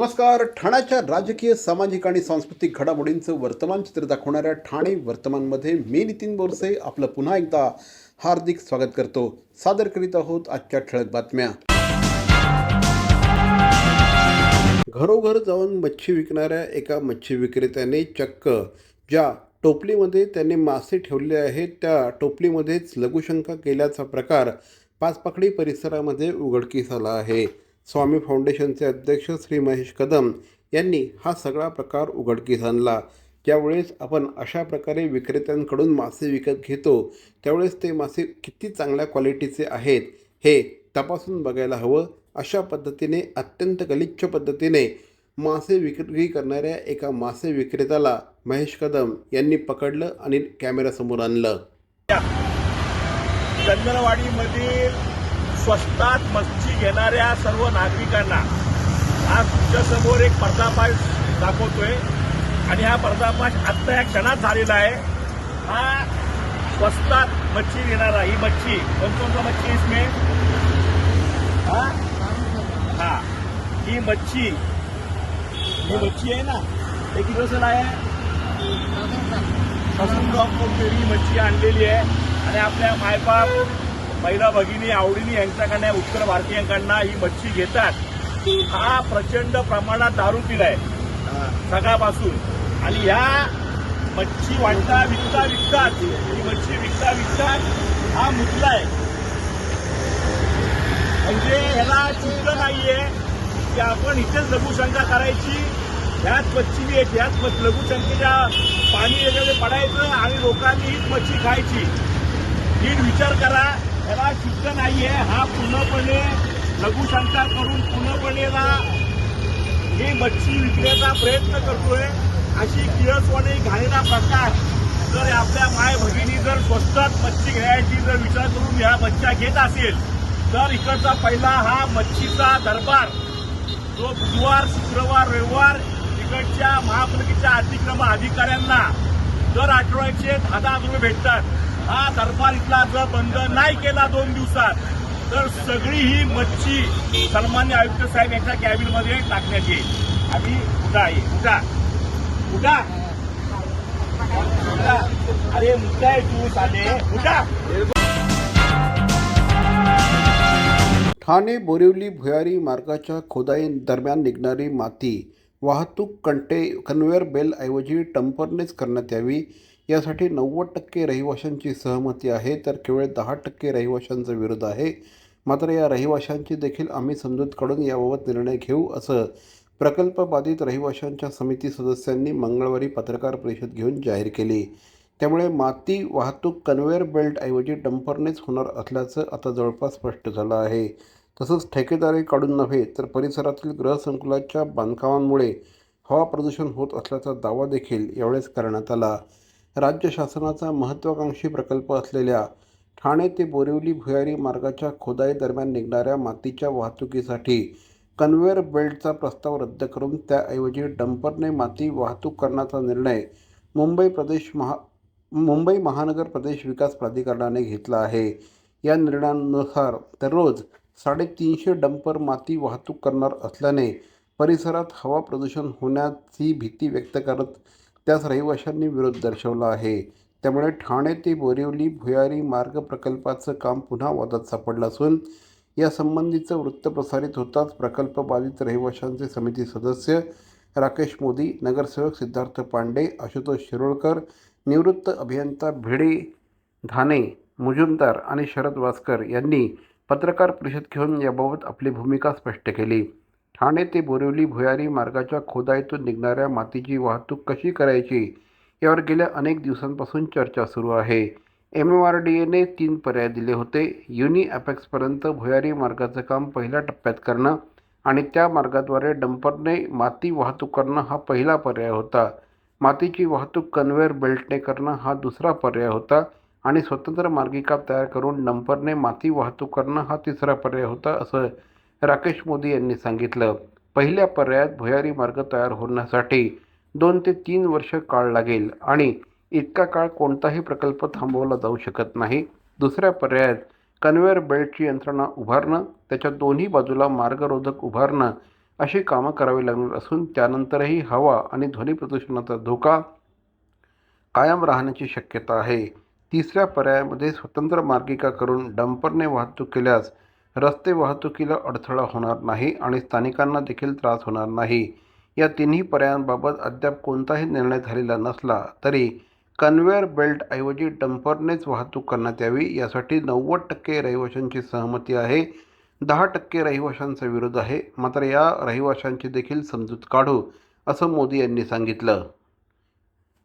नमस्कार. ठाण्याच्या राजकीय, सामाजिक आणि सांस्कृतिक घडामोडींचं वर्तमान चित्र दाखवणाऱ्या ठाणे वर्तमानमध्ये मी नितीन बोरसे आपलं पुन्हा एकदा हार्दिक स्वागत करतो. सादर करीत आहोत आजच्या ठळक बातम्या. घरोघर जाऊन मच्छी विकणाऱ्या एका मच्छी विक्रेत्याने चक्क ज्या टोपलीमध्ये त्याने मासे ठेवले आहेत त्या टोपलीमध्येच लघुशंका केल्याचा प्रकार पाचपाकडी परिसरामध्ये उघडकीस आला आहे. स्वामी फाउंडेशनचे अध्यक्ष श्री महेश कदम यांनी हा सगळा प्रकार उघडकीस आणला. ज्यावेळेस आपण अशा प्रकारे विक्रेत्यांकडून मासे विकत घेतो त्यावेळेस ते मासे किती चांगल्या क्वालिटीचे आहेत हे तपासून बघायला हवं. अशा पद्धतीने अत्यंत गलिच्छ पद्धतीने मासे विक्री करणाऱ्या एका मासे विक्रेत्याला महेश कदम यांनी पकडलं आणि कॅमेऱ्यासमोर आणलं. चंदनवाडीमधील स्वस्तात मच्छी घेणाऱ्या सर्व नागरिकांना आज तुमच्यासमोर एक पर्दाफाश दाखवतोय आणि हा पर्दाफाश आत्ता या क्षणात झालेला आहे. हा स्वस्तात मच्छी घेणारा ही मच्छी कोणकोणता मच्छी इसमें हा ही मच्छी आहे ना. एक किलो से लाया है ही मच्छी आणलेली आहे आणि आपल्या मायबाप महिला भगिनी आवडीने यांच्याकडनं उत्तर भारतीयांकडनं ही मच्छी घेतात. हा प्रचंड प्रमाणात दारू पिलाय सकाळपासून आणि ह्या मच्छी विकतात ही मच्छी विकतात हा मुतलाय. म्हणजे ह्याला चुकलं नाहीये की आपण इथेच लघुशंका करायची. ह्याच मच्छीने ह्याच लघुशंकेच्या पाणी याच्यामध्ये पडायचं आणि लोकांनी हीच मच्छी खायची. नीट विचार करा. ह्याला चुकलं नाहीये. हा पूर्णपणे लघुशंका करून पूर्णपणे ही मच्छी विकण्याचा प्रयत्न करतोय. अशी किळसवाणी घाणेरडा प्रकार जर आपल्या माय भगिनी जर स्वस्तात मच्छी घ्यायची जर विचार करून ह्या मच्छ्या घेत असेल तर इकडचा पहिला हा मच्छीचा दरबार जो बुधवार शुक्रवार रविवार इकडच्या महापालिकेच्या अतिक्रमण अधिकाऱ्यांना दर आठवड्याचे 10,000 रुपये भेटतात. हा दरबार इथला जर बंद नाही केला 2 दिवसात तर सगळी ही मच्छी सन्मान्य आयुक्त साहेब यांच्या कॅबिनमध्ये टाकण्यात येईल. आम्ही उठा अरे मुद्दा आहे तू साले उठा. ठाणे बोरिवली भुयारी मार्गाच्या खोदाई दरम्यान निघणारी माती वाहतूक कन्व्हेअर बेलऐवजी टंपरनेच करण्यात यावी यासाठी 90% रहिवाशांची सहमती आहे तर केवळ 10% रहिवाशांचा विरोध आहे. मात्र या रहिवाशांची देखील आम्ही समजूत काढून याबाबत निर्णय घेऊ असं प्रकल्प बाधित रहिवाशांच्या समिती सदस्यांनी मंगळवारी पत्रकार परिषद घेऊन जाहीर केली. त्यामुळे माती वाहतूक कन्व्हेअर बेल्टऐवजी डंपरनेच होणार असल्याचं आता जवळपास स्पष्ट झालं आहे. तसंच ठेकेदारी काढून नव्हे तर परिसरातील गृहसंकुलाच्या बांधकामांमुळे हवा प्रदूषण होत असल्याचा दावा देखील यावेळेस करण्यात आला. राज्य शासनाचा महत्त्वाकांक्षी प्रकल्प असलेल्या ठाणे ते बोरिवली भुयारी मार्गाच्या खोदाई दरम्यान निघणाऱ्या मातीच्या वाहतुकीसाठी कन्व्हेअर बेल्टचा प्रस्ताव रद्द करून त्याऐवजी डंपरने माती वाहतूक करण्याचा निर्णय मुंबई महानगर प्रदेश विकास प्राधिकरणाने घेतला आहे. या निर्णयानुसार दररोज 350 डंपर माती वाहतूक करणार असल्याने परिसरात हवा प्रदूषण होण्याची भीती व्यक्त करत त्यास रहिवाशांनी विरोध दर्शवला आहे. त्यामुळे ठाणे ते बोरिवली भुयारी मार्ग प्रकल्पाचं काम पुन्हा वादात सापडलं असून यासंबंधीचं वृत्त प्रसारित होताच प्रकल्प बाधित रहिवाशांचे समिती सदस्य राकेश मोदी, नगरसेवक सिद्धार्थ पांडे, आशुतोष शिरोळकर, निवृत्त अभियंता भिडे धाने मुजुमदार आणि शरद वासकर यांनी पत्रकार परिषद घेऊन याबाबत आपली भूमिका स्पष्ट केली. ठाणे ते बोरिवली भुयारी मार्गाच्या खोदाईतून निघणाऱ्या मातीची वाहतूक कशी करायची यावर गेल्या अनेक दिवसांपासून चर्चा सुरू आहे. MMRDAने 3 पर्याय दिले होते. युनी अपेक्सपर्यंत भुयारी मार्गाचं काम पहिल्या टप्प्यात करणं आणि त्या मार्गाद्वारे डंपरने माती वाहतूक करणं हा पहिला पर्याय होता. मातीची वाहतूक कन्व्हेअर बेल्टने करणं हा दुसरा पर्याय होता आणि स्वतंत्र मार्गिका तयार करून डंपरने माती वाहतूक करणं हा तिसरा पर्याय होता असं राकेश मोदी यांनी सांगितलं. पहिल्या पर्यायात भुयारी मार्ग तयार होण्यासाठी 2 ते 3 वर्ष काळ लागेल आणि इतका काळ कोणताही प्रकल्प थांबवला जाऊ शकत नाही. दुसऱ्या पर्यायात कन्व्हेअर बेल्टची यंत्रणा उभारणं, त्याच्या दोन्ही बाजूला मार्गरोधक उभारणं अशी कामं करावी लागणार असून त्यानंतरही हवा आणि ध्वनी प्रदूषणाचा धोका कायम राहण्याची शक्यता आहे. तिसऱ्या पर्यायामध्ये स्वतंत्र मार्गिका करून डंपरने वाहतूक केल्यास रस्ते वाहतुकीला अडथळा होणार नाही आणि स्थानिकांना देखील त्रास होणार नाही. या तिन्ही पर्यायांबाबत अद्याप कोणताही निर्णय झालेला नसला तरी कन्व्हेअर बेल्टऐवजी डंपरनेच वाहतूक करण्यात यावी यासाठी 90% रहिवाशांची सहमती आहे. 10% रहिवाशांचा विरोध आहे. मात्र या रहिवाशांची देखील समजूत काढू असं मोदी यांनी सांगितलं.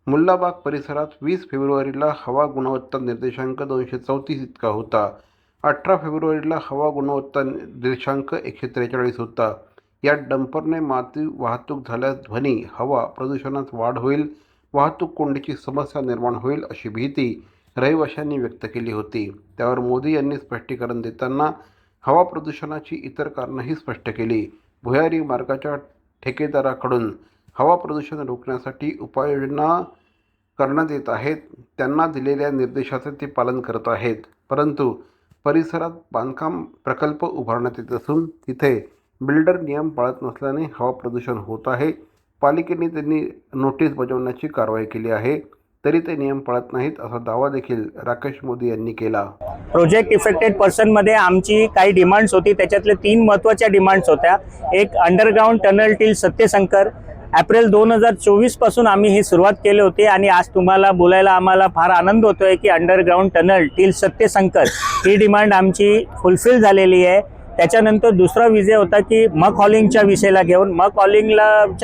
मुल्लाबाग परिसरात 20 फेब्रुवारीला हवा गुणवत्ता निर्देशांक 234 इतका होता. 18 फेब्रुवारीला हवा गुणवत्ता निर्देशांक 143 होता. यात डंपरने माती वाहतूक झाल्यास ध्वनी, हवा प्रदूषणात वाढ होईल, वाहतूक कोंडीची समस्या निर्माण होईल अशी भीती रहिवाशांनी व्यक्त केली होती. त्यावर मोदी यांनी स्पष्टीकरण देताना हवा प्रदूषणाची इतर कारणंही स्पष्ट केली. भुयारी मार्गाच्या ठेकेदाराकडून हवा प्रदूषण रोखण्यासाठी उपाययोजना करण्यात येत आहेत. त्यांना दिलेल्या निर्देशाचे ते पालन करत आहेत. परंतु परिसरात बांधकाम प्रकल्प उभारण्यात येत असून तिथे बिल्डर नियम पाळत नसल्याने हवा प्रदूषण होत आहे. पालिकेने त्यांनी नोटीस बजावण्याची कारवाई केली आहे, तरी ते नियम पाळत नाहीत असा दावा देखील राकेश मोदी यांनी केला. प्रोजेक्ट इफेक्टेड पर्सनमध्ये आमची काही डिमांड्स होती. त्याच्यातले 3 महत्त्वाच्या डिमांड्स होत्या. एक अंडरग्राऊंड टनल टिल सत्यशंकर. एप्रिल 2024 पासून आम्ही ही सुरुवात केली होती आणि आज तुम्हाला बोलायला आम्हाला फार आनंद होतोय की अंडरग्राऊंड टनल टिल सत्यशंकर ही डिमांड आमची फुलफिल झालेली आहे. त्याच्यानंतर दुसरा विषय होता की मक हॉलिंगच्या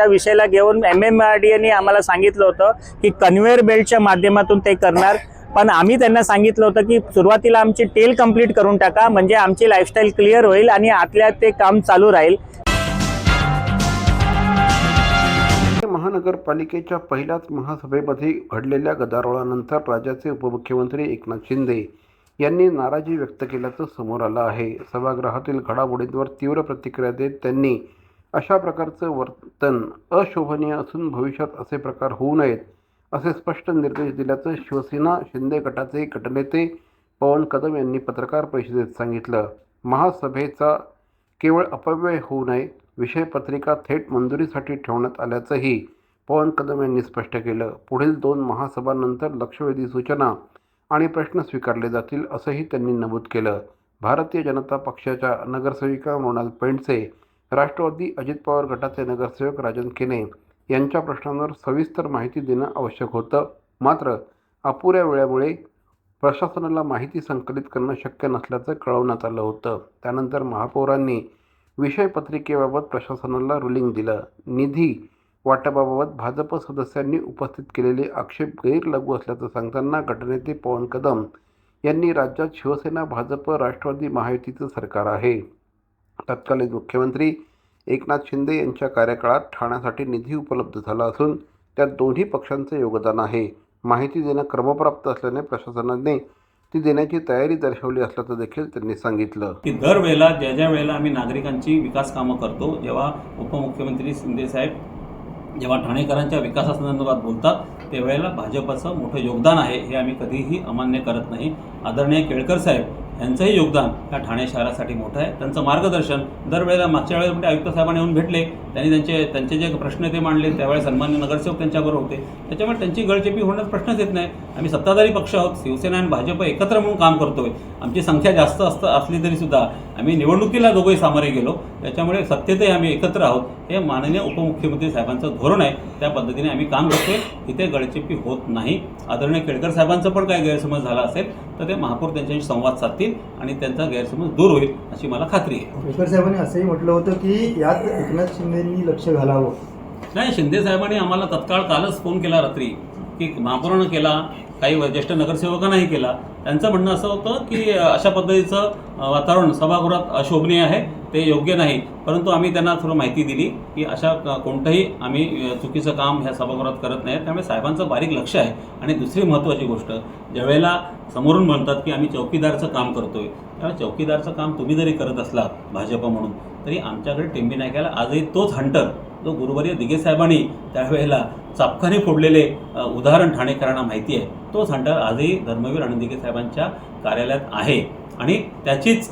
विषयाला घेऊन MMRDAने आम्हाला सांगितलं होतं की कन्व्हेअर बेल्टच्या माध्यमातून ते करणार. पण आम्ही त्यांना सांगितलं होतं की सुरुवातीला आमची टेल कंप्लीट करून टाका, म्हणजे आमची लाईफस्टाईल क्लिअर होईल आणि आतल्या ते काम चालू राहील. महानगरपालिकेच्या पहिल्याच महासभेमध्ये घडलेल्या गदारोळानंतर राज्याचे उपमुख्यमंत्री एकनाथ शिंदे यांनी नाराजी व्यक्त केल्याचं समोर आलं आहे. सभागृहातील घडामोडींवर तीव्र प्रतिक्रिया देत त्यांनी अशा प्रकारचं वर्तन अशोभनीय असून भविष्यात असे प्रकार होऊ नयेत असे स्पष्ट निर्देश दिल्याचं शिवसेना शिंदे गटाचे गटनेते पवन कदम यांनी पत्रकार परिषदेत सांगितलं. महासभेचा केवळ अपव्यय होऊ नये, विषयपत्रिका थेट मंजुरीसाठी ठेवण्यात आल्याचंही पवन कदम यांनी स्पष्ट केलं. पुढील 2 महासभांनंतर लक्षवेधी सूचना आणि प्रश्न स्वीकारले जातील असंही त्यांनी नमूद केलं. भारतीय जनता पक्षाच्या नगरसेविका मृणाल पेंडसे, राष्ट्रवादी अजित पवार गटाचे नगरसेवक राजन केने यांच्या प्रश्नांवर सविस्तर माहिती देणं आवश्यक होतं. मात्र अपुऱ्या वेळेमुळे प्रशासनाला माहिती संकलित करणं शक्य नसल्याचं कळवण्यात आलं होतं. त्यानंतर महापौरांनी विषयपत्रिकेबाबत प्रशासनाला रुलिंग दिलं. निधी वाटपाबाबत भाजप सदस्यांनी उपस्थित केलेले आक्षेप गैरलघू असल्याचं सांगताना गटनेते पवन कदम यांनी राज्यात शिवसेना, भाजप, राष्ट्रवादी महायुतीचं सरकार आहे. तत्कालीन मुख्यमंत्री एकनाथ शिंदे यांच्या कार्यकाळात ठाण्यासाठी निधी उपलब्ध झाला असून त्यात दोन्ही पक्षांचे योगदान आहे. माहिती देणं क्रमप्राप्त असल्याने प्रशासनाने ती देण्याची तयारी दर्शवली असल्याचं देखील त्यांनी सांगितलं. की दरवेळेला ज्या वेळेला आम्ही नागरिकांची विकास कामं करतो, जेव्हा उपमुख्यमंत्री शिंदे साहेब जेव्हा ठाणेकरांच्या विकासासंदर्भात बोलतात त्यावेळेला भाजपचं मोठं योगदान आहे, हे आम्ही कधीही अमान्य करत नाही. आदरणीय केळकर साहेब यांचंही योगदान या ठाणे शहरासाठी मोठं आहे. त्यांचं मार्गदर्शन दरवेळेला मागच्या वेळेस आयुक्त साहेबांनी येऊन भेटले, त्यांनी त्यांचे जे प्रश्न ते मांडले त्यावेळेस सन्मान्य नगरसेवक त्यांच्याबरोबर होते. त्याच्यामुळे त्यांची गळचेपी होण्याचा प्रश्नच येत नाही. आम्ही सत्ताधारी पक्ष आहोत, शिवसेना आणि भाजप एकत्र म्हणून काम करतोय. आमची संख्या जास्त असली तरीसुद्धा आम्ही निवडणुकीला दोघंही सामोरे गेलो, त्याच्यामुळे सत्तेतही आम्ही एकत्र आहोत. हे माननीय उपमुख्यमंत्री साहेबांचं धोरण आहे, त्या पद्धतीने आम्ही काम करतोय. इथे गळचेपी होत नाही. आदरणीय केळकर साहेबांचं पण काही गैरसमज झाला असेल तर ते महापौर त्यांच्याशी संवाद साधतील आणि त्यांचा गैरसमज दूर होईल अशी मला खात्री आहे. केळकर साहेबांनी असंही म्हटलं होतं की यात एकनाथ शिंदेंनी लक्ष घालावं. नाही, शिंदे साहेबांनी आम्हाला तत्काळ कालच फोन केला रात्री की महापौरानं केला, काही ज्येष्ठ नगरसेवकांनाही केला. त्यांचं म्हणणं असं होतं की अशा पद्धतीचं वातावरण सभागृहात अशोभनीय आहे, ते योग्य नाही. परंतु आम्ही त्यांना थोडं माहिती दिली की अशा कोणतंही आम्ही चुकीचं काम ह्या सभागृहात करत नाही. त्यामुळे साहेबांचं बारीक लक्ष आहे. आणि दुसरी महत्त्वाची गोष्ट, ज्यावेळेला समोरून म्हणतात की आम्ही चौकीदारचं काम करतोय, त्यावेळेला चौकीदारचं काम तुम्ही जरी करत असलात भाजप म्हणून, तरी आमच्याकडे टेंबी नाक्याला आजही तोच हंटर जो गुरुवर्य दिघे साहेबांनी त्यावेळेला चापखाने फोडलेले उदाहरण ठाणेकरांना माहिती आहे, तोच हंटर आजही धर्मवीर आणि दिघे साहेबांच्या कार्यालयात आहे. आणि त्याचीच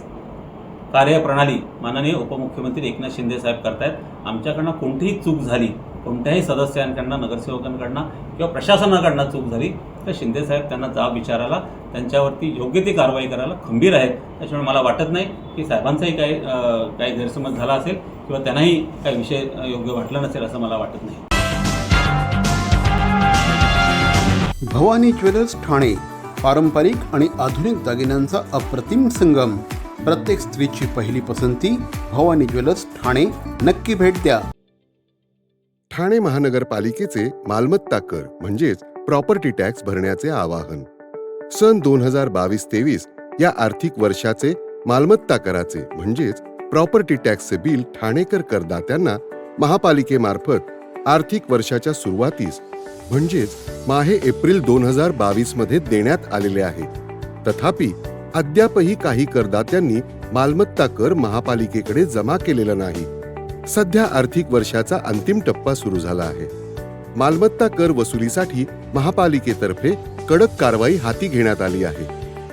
कार्यप्रणाली माननीय उपमुख्यमंत्री एकनाथ शिंदे साहेब करतायत. आमच्याकडनं कोणतीही चूक झाली, कोणत्याही सदस्यांकडनं, नगरसेवकांकडनं किंवा प्रशासनाकडनं चूक झाली तर शिंदे साहेब त्यांना जाब विचारायला, त्यांच्यावरती योग्य ती कारवाई करायला खंबीर आहेत. त्याच्यामुळे मला वाटत नाही की साहेबांचाही काही गैरसमज झाला असेल किंवा त्यांनाही काही विषय योग्य वाटला नसेल असं मला वाटत नाही. भवानी ज्वेलर्स ठाणे, पारंपरिक आणि आधुनिक दागिन्यांचा अप्रतिम संगम. प्रत्येक स्त्रीची पहिली पसंती भवानी ज्वेलर्स ठाणे. नक्की भेट द्या. ठाणे महानगरपालिकेचे मालमत्ता कर म्हणजेच प्रॉपर्टी टॅक्स भरण्याचे आवाहन. सन 2022-23 या आर्थिक वर्षाचे मालमत्ता कराचे म्हणजेच प्रॉपर्टी टॅक्सचे बिल ठाणेकर करदात्यांना महापालिकेमार्फत आर्थिक वर्षाच्या सुरुवातीस म्हणजेच माहे एप्रिल 2022 मध्ये देण्यात आलेले आहे. तथापि अद्यापही काही करदात्यांनी मालमत्ता कर महापालिकेकडे जमा केलेला नाही. सध्या आर्थिक वर्षाचा अंतिम टप्पा सुरू झाला आहे. मालमत्ता कर वसुलीसाठी महापालिकेतर्फे कडक कारवाई हाती घेण्यात आली आहे.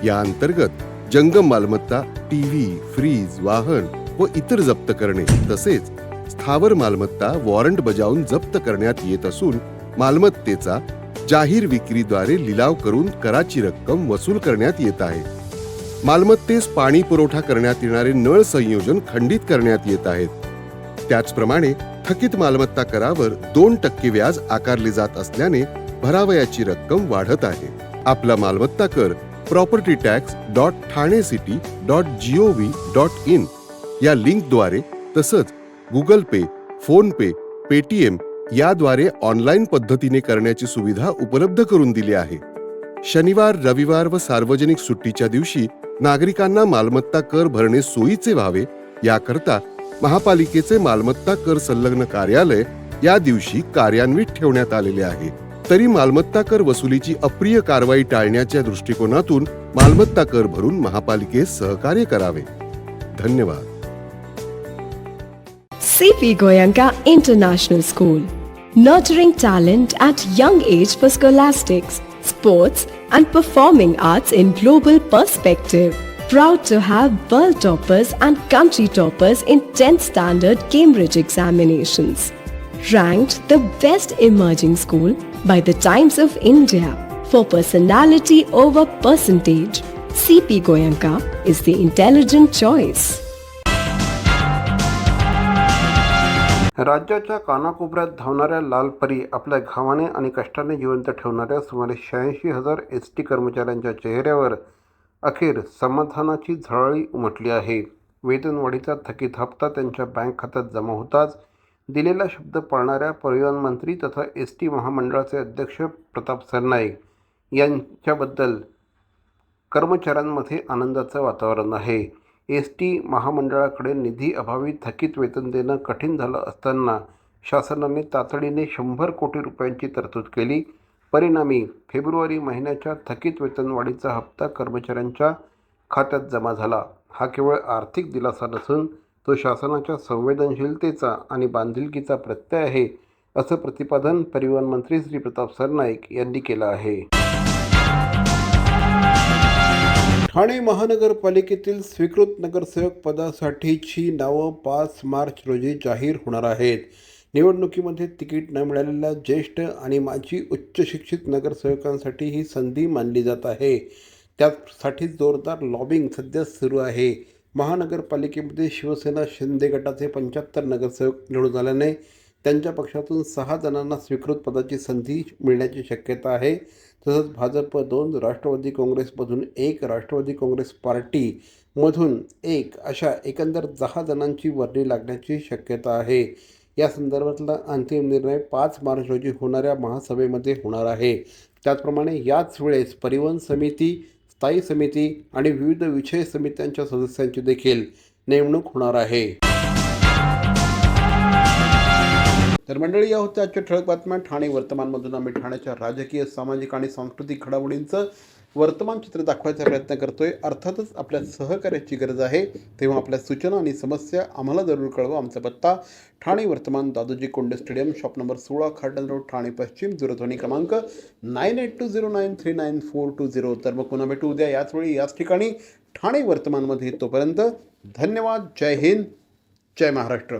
या अंतर्गत जंगम मालमत्ता, टीव्ही, फ्रीज, वाहन व इतर जप्त करणे तसेच स्थावर मालमत्ता वॉरंट बजावून जप्त करण्यात येत असून मालमत्तेचा जाहीर विक्रीद्वारे लिलाव करून कराची रक्कम वसूल करण्यात येत आहे. मालमत्तेस पाणी पुरवठा करण्यात येणारे नळ संयोजन खंडित करण्यात येत आहेत. त्याचप्रमाणे थकीत मालमत्ता करावर 2% व्याज आकारले जात असल्याने भरावयाची रक्कम वाढत आहे. आपला मालमत्ता कर propertytax.thanecity.gov.in या लिंकद्वारे तसंच गुगल पे, फोन पे, पेटीएम याद्वारे ऑनलाईन पद्धतीने करण्याची सुविधा उपलब्ध करून दिली आहे. शनिवार, रविवार व सार्वजनिक सुट्टीच्या दिवशी नागरिकांना मालमत्ता कर भरणे सोयीचे व्हावे याकरता महापालिकेचे मालमत्ता कर संलग्न कार्यालय या दिवशी कार्यान्वित ठेवण्यात आलेले आहे. तरी मालमत्ता कर वसुलीची अप्रिय कारवाई टाळण्याच्या दृष्टिकोनातून मालमत्ता कर भरून महापालिकेस सहकार्य करावे. धन्यवाद. CP Goenka International School, nurturing talent at young age for scholastics, sports and performing arts in global perspective. Proud to have world toppers and country toppers in 10th standard Cambridge examinations. Ranked the best emerging school by the Times of India for personality over percentage, CP Goenka is the intelligent choice. राज्याच्या कानाकोपऱ्यात धावणाऱ्या लाल परी आपल्या घामाने आणि कष्टाने जिवंत ठेवणाऱ्या सुमारे 86,000 एस टी कर्मचाऱ्यांच्या चेहऱ्यावर अखेर समाधानाची झळाळी उमटली आहे. वेतनवाढीचा थकीत हप्ता त्यांच्या बँक खात्यात जमा होताच दिलेला शब्द पाळणाऱ्या परिवहन मंत्री तथा एस टी महामंडळाचे अध्यक्ष प्रताप सरनाईक यांच्याबद्दल कर्मचाऱ्यांमध्ये आनंदाचं वातावरण आहे. एस टी महामंडळाकडे निधी अभावी थकीत वेतन देणं कठीण झालं असताना शासनाने तातडीने 100 कोटी रुपयांची तरतूद केली. परिणामी फेब्रुवारी महिन्याच्या थकीत वेतनवाढीचा हप्ता कर्मचाऱ्यांच्या खात्यात जमा झाला. हा केवळ आर्थिक दिलासा नसून तो शासनाच्या संवेदनशीलतेचा आणि बांधिलकीचा प्रत्यय आहे, असं प्रतिपादन परिवहन मंत्री श्री प्रताप सरनाईक यांनी केलं आहे. ठाणे महानगरपालिकेतील स्वीकृत नगरसेवक पदासाठीची नावं 5 मार्च रोजी जाहीर होणार आहेत. निवडणुकीमध्ये तिकीट न मिळालेल्या ज्येष्ठ आणि माजी उच्च शिक्षित नगरसेवकांसाठी ही संधी मानली जात आहे. त्यासाठी जोरदार लॉबिंग सध्या सुरू आहे. महानगरपालिकेमध्ये शिवसेना शिंदे गटाचे 75 नगरसेवक निवडून आल्याने त्यांच्या पक्षातून 6 जणांना स्वीकृत पदाची संधी मिळण्याची शक्यता आहे. तसंच भाजप 2, राष्ट्रवादी काँग्रेसमधून 1, राष्ट्रवादी काँग्रेस पार्टीमधून 1 अशा एकंदर 10 जणांची वर्णी लागण्याची शक्यता आहे. या संदर्भातला अंतिम निर्णय 5 मार्च रोजी होणाऱ्या महासभेमध्ये होणार आहे. त्याचप्रमाणे याच वेळेस परिवहन समिती, स्थायी समिती आणि विविध विषय समित्यांच्या सदस्यांची देखील नेमणूक होणार आहे. तर मंडळी, या होत्या आजच्या ठळक बातम्या. ठाणे वर्तमानमधून आम्ही ठाण्याच्या राजकीय, सामाजिक आणि सांस्कृतिक घडामोडींचं वर्तमान चित्र दाखवायचा प्रयत्न करतोय. अर्थातच आपल्या सहकार्याची गरज आहे, तेव्हा आपल्या सूचना आणि समस्या आम्हाला जरूर कळवा. आमचा पत्ता ठाणे वर्तमान, Dadoji Konde stadium, shop number 16, Khardan road, Thane पश्चिम. दूरध्वनी क्रमांक 9820939420. तर मग पुन्हा भेटू उद्या याच वेळी याच ठिकाणी. ठाणे वर्तमानमध्ये. तोपर्यंत धन्यवाद. जय हिंद, जय महाराष्ट्र.